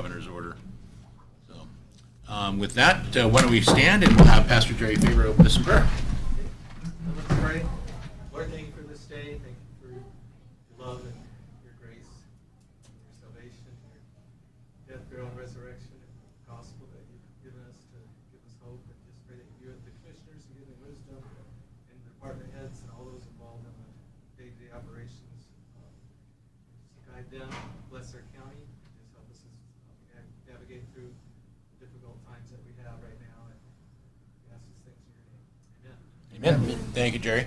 governor's order. So, with that, why don't we stand and we'll have Pastor Jerry Faber open us in prayer. Let's pray. Lord, thank you for this day. Thank you for your love and your grace, your salvation, your death, burial, and resurrection, and the gospel that you've given us to give us hope. And just pray that you and the commissioners and give them wisdom and the department heads and all those involved in the day-to-day operations. Just guide them, bless our county, just help us as navigate through the difficult times that we have right now. And we ask these things in your name. Amen. Amen. Thank you, Jerry.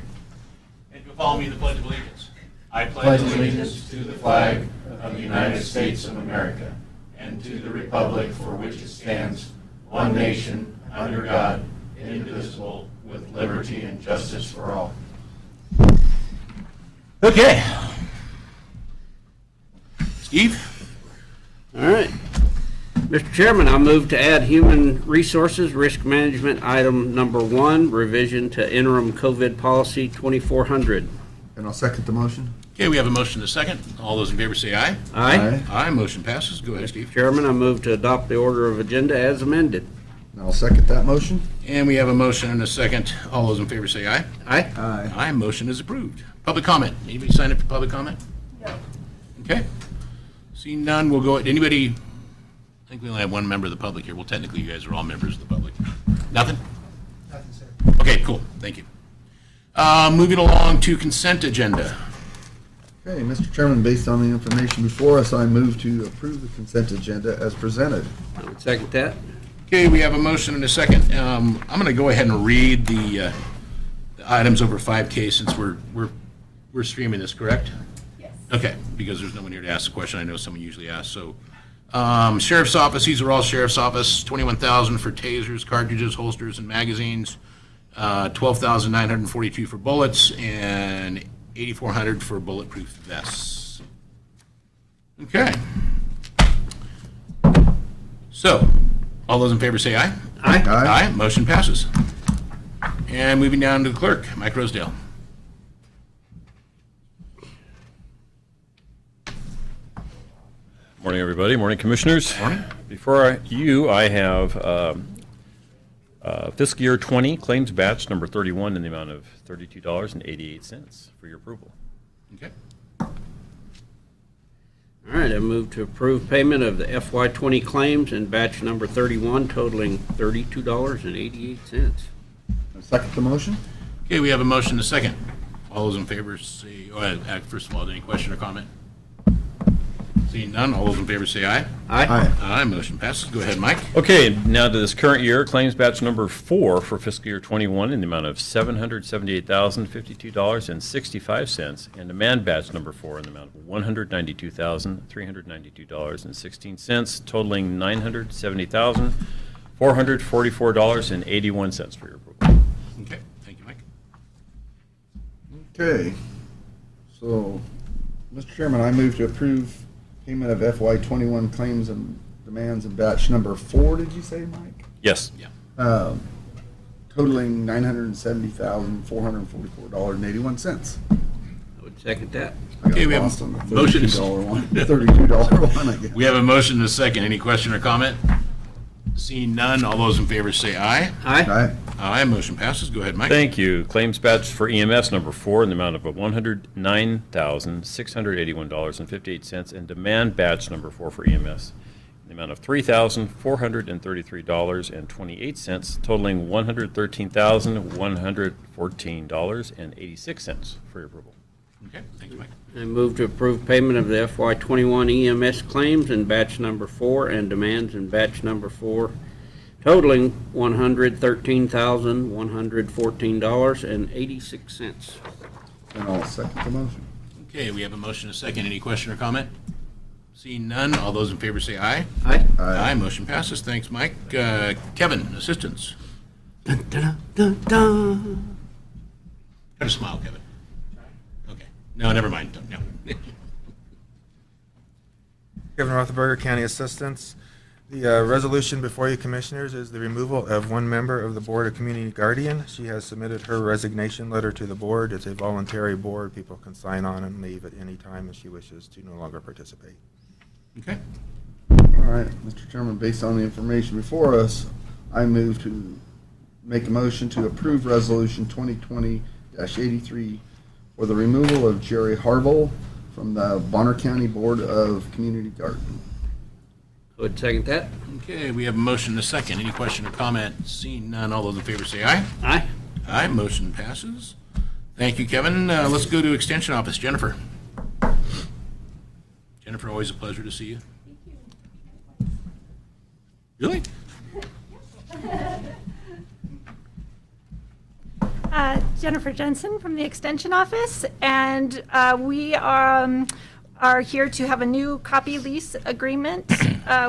And if you'll follow me in the Pledge of Allegiance. I pledge allegiance to the flag of the United States of America and to the republic for which it stands, one nation, under God, indivisible, with liberty and justice for all. Okay. Steve? All right. Mr. Chairman, I move to add Human Resources Risk Management Item Number 1, revision to interim COVID policy 2400. And I'll second the motion. Okay, we have a motion and a second. All those in favor say aye. Aye. Aye, motion passes. Go ahead, Steve. Chairman, I move to adopt the order of agenda as amended. And I'll second that motion. And we have a motion and a second. All those in favor say aye. Aye. Aye. Aye, motion is approved. Public comment. Anybody sign up for public comment? No. Okay. Seeing none, we'll go, anybody, I think we only have one member of the public here. Well, technically, you guys are all members of the public. Nothing? Nothing, sir. Okay, cool. Thank you. Moving along to consent agenda. Okay, Mr. Chairman, based on the information before us, I move to approve the consent agenda as presented. I would second that. Okay, we have a motion and a second. I'm going to go ahead and read the items over 5K since we're streaming this, correct? Yes. Okay, because there's no one here to ask the question. I know someone usually asks. So, Sheriff's Office, these are all Sheriff's Office, $21,000 for tasers, cartridges, holsters, and magazines, $12,942 for bullets, and $8,400 for bulletproof vests. Okay. So, all those in favor say aye. Aye. Aye, motion passes. And moving down to the clerk, Mike Rosedale. Morning, everybody. Morning, Commissioners. Morning. Before I have fiscal year 20 claims batch number 31 in the amount of $32.88 for your approval. Okay. All right, I move to approve payment of the FY20 claims in batch number 31 totaling $32.88. I second the motion. Okay, we have a motion and a second. All those in favor say, first of all, any question or comment? Seeing none, all those in favor say aye. Aye. Aye, motion passes. Go ahead, Mike. Okay, now to this current year, claims batch number 4 for fiscal year 21 in the amount of $778,052.65, and demand batch number 4 in the amount of $192,392.16, totaling $970,444.81 for your approval. Okay, thank you, Mike. Okay. So, Mr. Chairman, I move to approve payment of FY21 claims and demands in batch number 4, did you say, Mike? Yes. Yeah. Totaling $970,444.81. I would second that. I got Okay, we have lost on the motion. $32 one. $32 one, I guess. We have a motion and a second. Any question or comment? Seeing none, all those in favor say aye. Aye. Aye. Aye, motion passes. Go ahead, Mike. Thank you. Claims batch for EMS number 4 in the amount of $109,681.58, and demand batch number 4 for EMS in the amount of $3,433.28, totaling $113,114.86 for your approval. Okay, thank you, Mike. I move to approve payment of the FY21 EMS claims in batch number 4 and demands in batch number 4 totaling $113,114.86. And I'll second the motion. Okay, we have a motion and a second. Any question or comment? Seeing none, all those in favor say aye. Aye. Aye, motion passes. Thanks, Mike. Kevin, assistance. Dun, dun, dun, dun. Try to smile, Kevin. Okay. No, never mind. No. Kevin Rothenberger, County Assistance. The resolution before you, Commissioners, is the removal of one member of the Board of Community Guardian. She has submitted her resignation letter to the board. It's a voluntary board. People can sign on and leave at any time if she wishes to no longer participate. Okay. right, Mr. Chairman, based on the information before us, I move to make a motion to approve Resolution 2020-83 for the removal of Jerry Harville from the Bonner County Board of Community Garden. Would second that? Okay, we have a motion and a second. Any question or comment? Seeing none, all those in favor say aye. Aye. Aye, motion passes. Thank you, Kevin. Let's go to Extension Office. Jennifer. Jennifer, always a pleasure to see you. Really? Jennifer Jensen from the Extension Office, and we are here to have a new copy lease agreement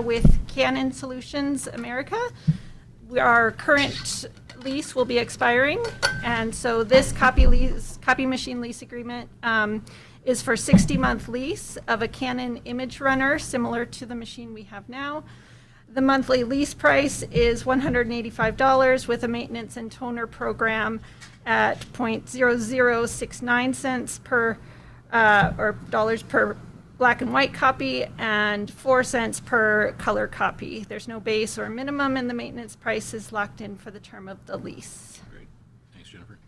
with Canon Solutions America. Our current lease will be expiring, and so this copy machine lease agreement is for 60-month lease of a Canon image runner similar to the machine we have now. The monthly lease price is $185 with a maintenance and toner program at .0069 per or dollars per black and white copy and 4 cents per color copy. There's no base or minimum, and the maintenance price is locked in for the term of the lease. Great. Thanks, Jennifer.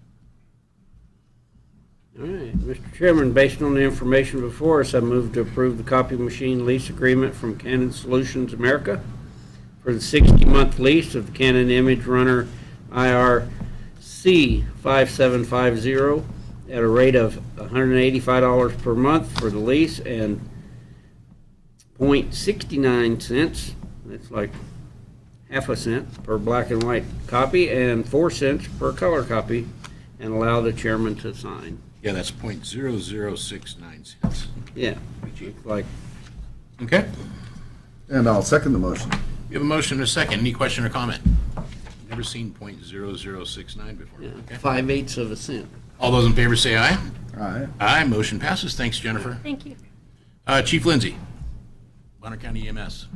All right, Mr. Chairman, based on the information before us, I move to approve the copy machine lease agreement from Canon Solutions America for the 60-month lease of the Canon Image Runner IRC 5750 at a rate of $185 per month for the lease and .69, that's like half a cent per black and white copy, and 4 cents per color copy, and allow the chairman to sign. Yeah, that's .0069. Yeah, it's like, Okay. And I'll second the motion. We have a motion and a second. Any question or comment? Never seen .0069 before. yeah, Okay. 5/8 of a cent. All those in favor say aye. All right. Aye, motion passes. Thanks, Jennifer. Thank you. Chief Lindsay, Bonner County EMS.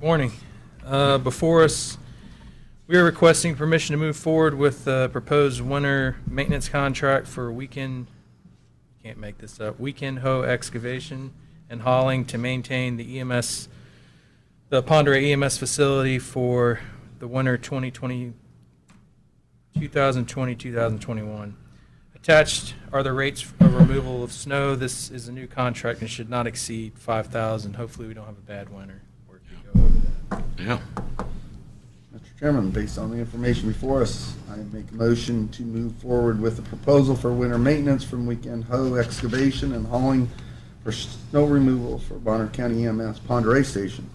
Morning. Before us, we are requesting permission to move forward with the proposed winter maintenance contract for Weekend Hoe Excavation and Hauling to maintain the Ponderay EMS facility for the winter 2020-2021. Attached are the rates of removal of snow. This is a new contract and should not exceed $5,000. Hopefully, we don't have a bad winter. Or it could go over that. Yeah. Mr. Chairman, based on the information before us, I make a motion to move forward with the proposal for winter maintenance from Weekend Hoe Excavation and Hauling for snow removal for Bonner County EMS Ponderay Station.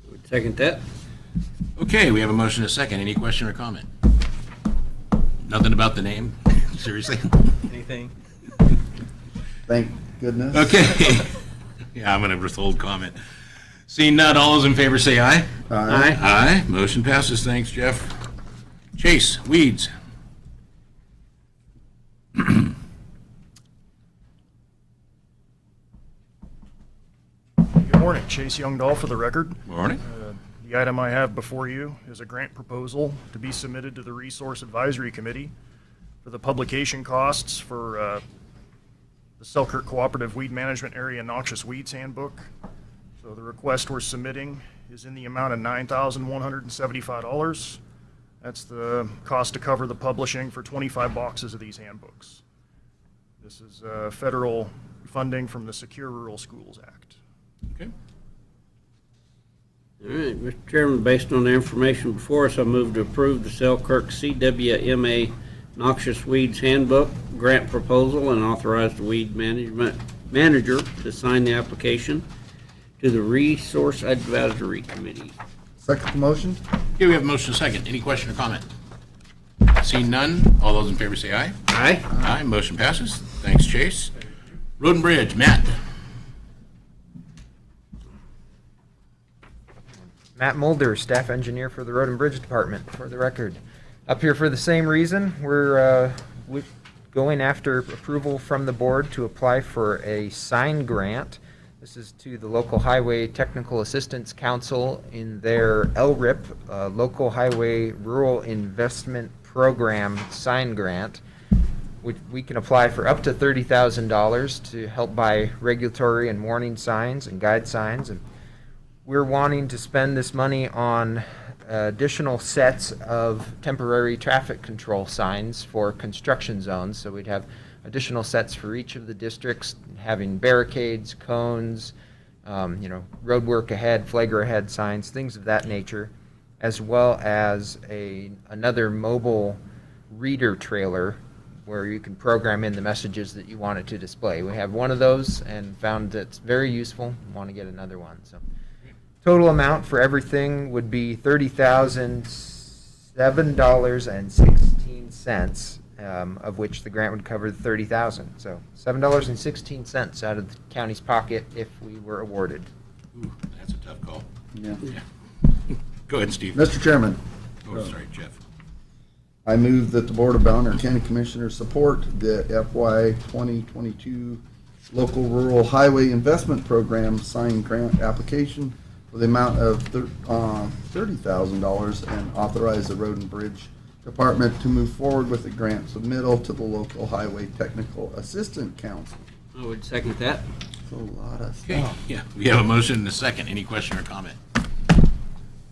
Would second that? Okay, we have a motion and a second. Any question or comment? Nothing about the name? Seriously? Anything? Thank goodness. Okay. Yeah, I'm going to withhold comment. Seeing none, all those in favor say aye. Aye. Aye. Motion passes. Thanks, Jeff. Chase, weeds. Good morning, Chase Youngdahl for the record. Morning. The item I have before you is a grant proposal to be submitted to the Resource Advisory Committee for the publication costs for the Selkirk Cooperative Weed Management Area Noxious Weeds Handbook. So the request we're submitting is in the amount of $9,175. That's the cost to cover the publishing for 25 boxes of these handbooks. This is federal funding from the Secure Rural Schools Act. Okay. All right, Mr. Chairman, based on the information before us, I move to approve the Selkirk CWMA Noxious Weeds Handbook grant proposal and authorize the weed management manager to sign the application to the Resource Advisory Committee. Second the motion? Okay, we have a motion and a second. Any question or comment? Seeing none, all those in favor say aye. Aye. Aye. Motion passes. Thanks, Chase. Road and Bridge, Matt. Matt Mulder, Staff Engineer for the Road and Bridge Department, for the record. Up here for the same reason. We're going after approval from the board to apply for a sign grant. This is to the Local Highway Technical Assistance Council in their LRIP, Local Highway Rural Investment program sign grant, which we can apply for up to $30,000 to help buy regulatory and warning signs and guide signs. And we're wanting to spend this money on additional sets of temporary traffic control signs for construction zones. So we'd have additional sets for each of the districts, having barricades, cones, road work ahead, flagger ahead signs, things of that nature, as well as another mobile reader trailer where you can program in the messages that you want it to display. We have one of those and found that it's very useful. Want to get another one. So total amount for everything would be $30,007.16, of which the grant would cover the $30,000. So $7.16 out of the county's pocket if we were awarded. Ooh, that's a tough call. Yeah. Go ahead, Steve. Mr. Chairman, Oh, sorry, Jeff. I move that the Board of Ballina County Commissioners support the FY 2022 Local Rural Highway Investment Program signed grant application for the amount of $30,000 and authorize the Road and Bridge Department to move forward with the grant submittal to the local Highway Technical Assistant Council. I would second that. That's a lot of Okay, stuff. yeah, we have a motion and a second. Any question or comment?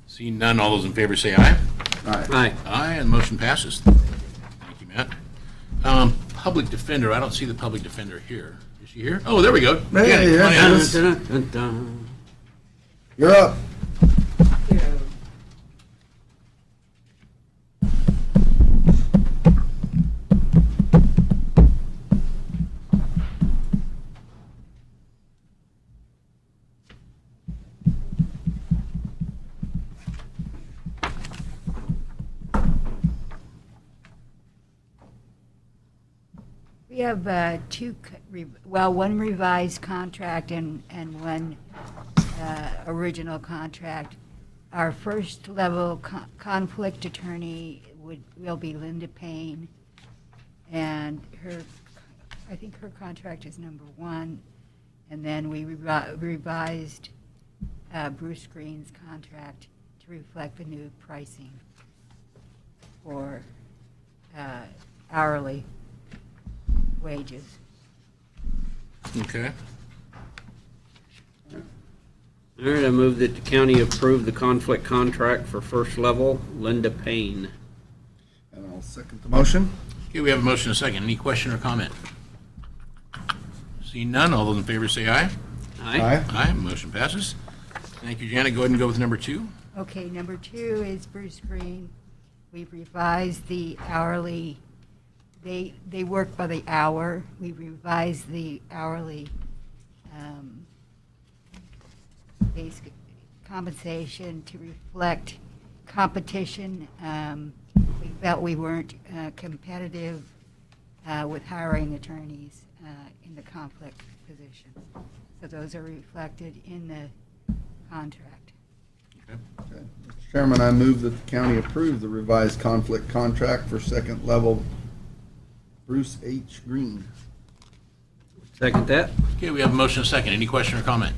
Seeing none, all those in favor say aye. All right. Aye. Aye, and motion passes. Thank you, Matt. Public Defender, I don't see the Public Defender here. Is she here? Oh, there we go. Hey, Janet, come on there in. she is. Dun, dun, dun. You're up. We have one revised contract and one original contract. Our first level conflict attorney will be Linda Payne, and I think her contract is number 1. And then we revised Bruce Green's contract to reflect the new pricing for hourly wages. Okay. All right, I move that the county approve the conflict contract for first level Linda Payne. And I'll second the motion. Okay, we have a motion and a second. Any question or comment? Seeing none, all those in favor say aye. Aye. Aye, motion passes. Thank you, Janet. Go ahead and go with number 2. Okay, number 2 is Bruce Green. We've revised the hourly, they work by the hour. We revised the hourly base compensation to reflect competition. We felt we weren't competitive with hiring attorneys in the conflict position. So those are reflected in the contract. Okay. Okay. Mr. Chairman, I move that the county approve the revised conflict contract for second level Bruce H. Green. Second that. Okay, we have a motion and a second. Any question or comment?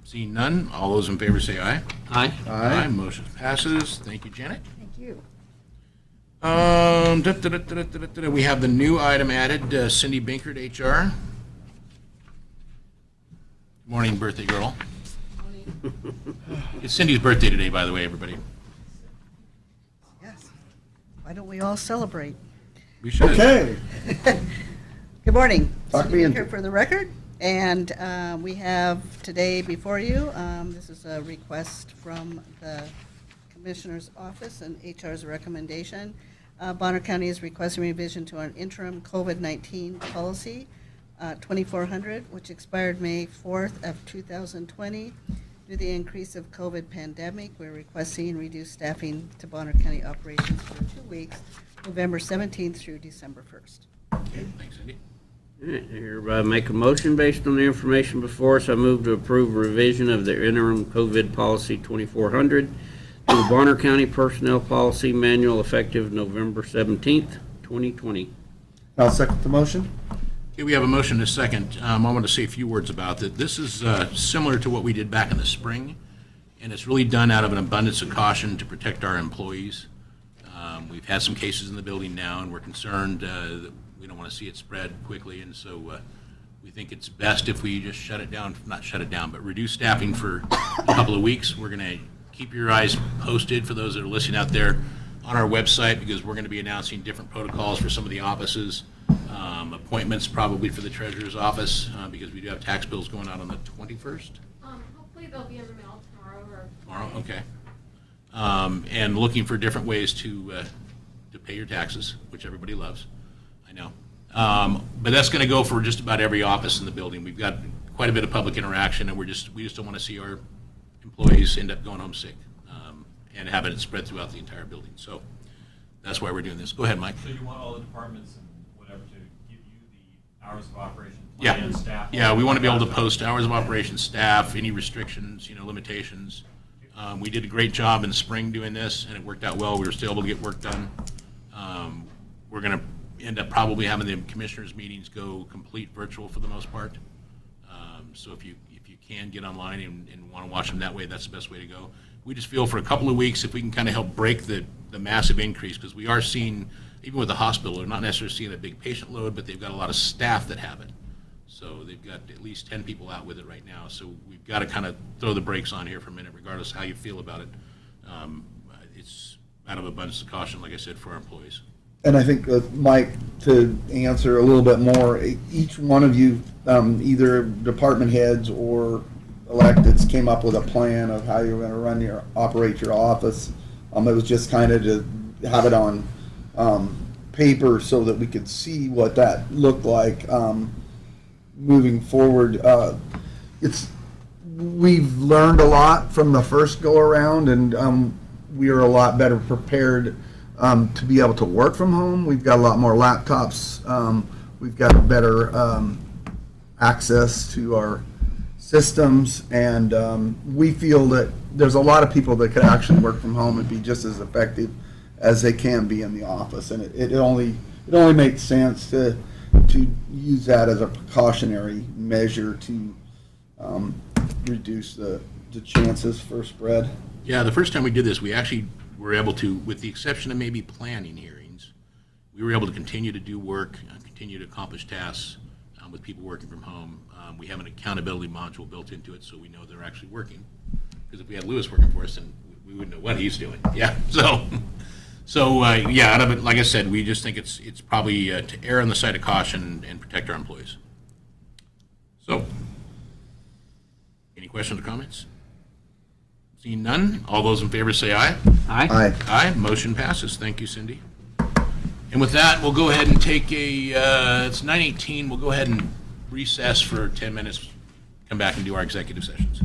Seeing none, all those in favor say aye. Aye. Aye. Motion passes. Thank you, Janet. Thank you. We have the new item added, Cindy Binkert, HR. Morning, birthday girl. It's Cindy's birthday today, by the way, everybody. Yes. Why don't we all celebrate? We should. Okay. Good morning. Talk Cindy me into Baker it. for the record. And we have today before you, this is a request from the Commissioner's Office and HR's recommendation. Bonner County is requesting revision to an interim COVID-19 policy, 2400, which expired May 4th of 2020. Due to the increase of COVID pandemic, we're requesting reduced staffing to Bonner County operations for 2 weeks, November 17th through December 1st. Okay, thanks, Cindy. All right, hereby make a motion based on the information before us. I move to approve revision of the interim COVID policy 2400 to the Bonner County Personnel Policy Manual effective November 17th, 2020. I'll second the motion. Okay, we have a motion and a second. I want to say a few words about that. This is similar to what we did back in the spring, and it's really done out of an abundance of caution to protect our employees. We've had some cases in the building now, and we're concerned that we don't want to see it spread quickly, and so we think it's best if we just shut it down, not shut it down, but reduce staffing for a couple of weeks. We're going to keep your eyes posted for those that are listening out there on our website, because we're going to be announcing different protocols for some of the offices, appointments probably for the treasurer's office, because we do have tax bills going out on the 21st. Hopefully they'll be in the mail tomorrow or Tomorrow, Friday. okay. And looking for different ways to pay your taxes, which everybody loves, I know. But that's going to go for just about every office in the building. We've got quite a bit of public interaction, and we just don't want to see our employees end up going home sick and having it spread throughout the entire building. So that's why we're doing this. Go ahead, Mike. So you want all the departments and whatever to give you the hours of operation? Yeah, plan, staff, yeah, we want to be able to all that post hours of operation, staff, any restrictions, limitations. We did a great job in the spring doing this, and it worked out well. We were still able to get work done. We're going to end up probably having the commissioners' meetings go complete virtual for the most part. So if you can get online and want to watch them that way, that's the best way to go. We just feel for a couple of weeks, if we can kind of help break the massive increase, because we are seeing, even with the hospital, they're not necessarily seeing a big patient load, but they've got a lot of staff that have it. So they've got at least 10 people out with it right now. So we've got to kind of throw the brakes on here for a minute, regardless of how you feel about it. It's out of abundance of caution, like I said, for our employees. And I think, Mike, to answer a little bit more, each one of you, either department heads or electeds, came up with a plan of how you're going to operate your office. It was just kind of to have it on paper so that we could see what that looked like moving forward. We've learned a lot from the first go around, and we are a lot better prepared to be able to work from home. We've got a lot more laptops. We've got better access to our systems, and we feel that there's a lot of people that could actually work from home and be just as effective as they can be in the office. And it only makes sense to use that as a precautionary measure to reduce the chances for spread. Yeah, the first time we did this, we actually were able to, with the exception of maybe planning hearings, we were able to continue to do work, continue to accomplish tasks with people working from home. We have an accountability module built into it, so we know they're actually working. Because if we had Lewis working for us, then we wouldn't know what he's doing. Yeah, so yeah, out of it, like I said, we just think it's probably to err on the side of caution and protect our employees. So, any questions or comments? Seeing none, all those in favor say aye. Aye. Aye. Aye, motion passes. Thank you, Cindy. And with that, we'll go ahead and take it's 9:18, we'll go ahead and recess for 10 minutes, come back and do our executive sessions.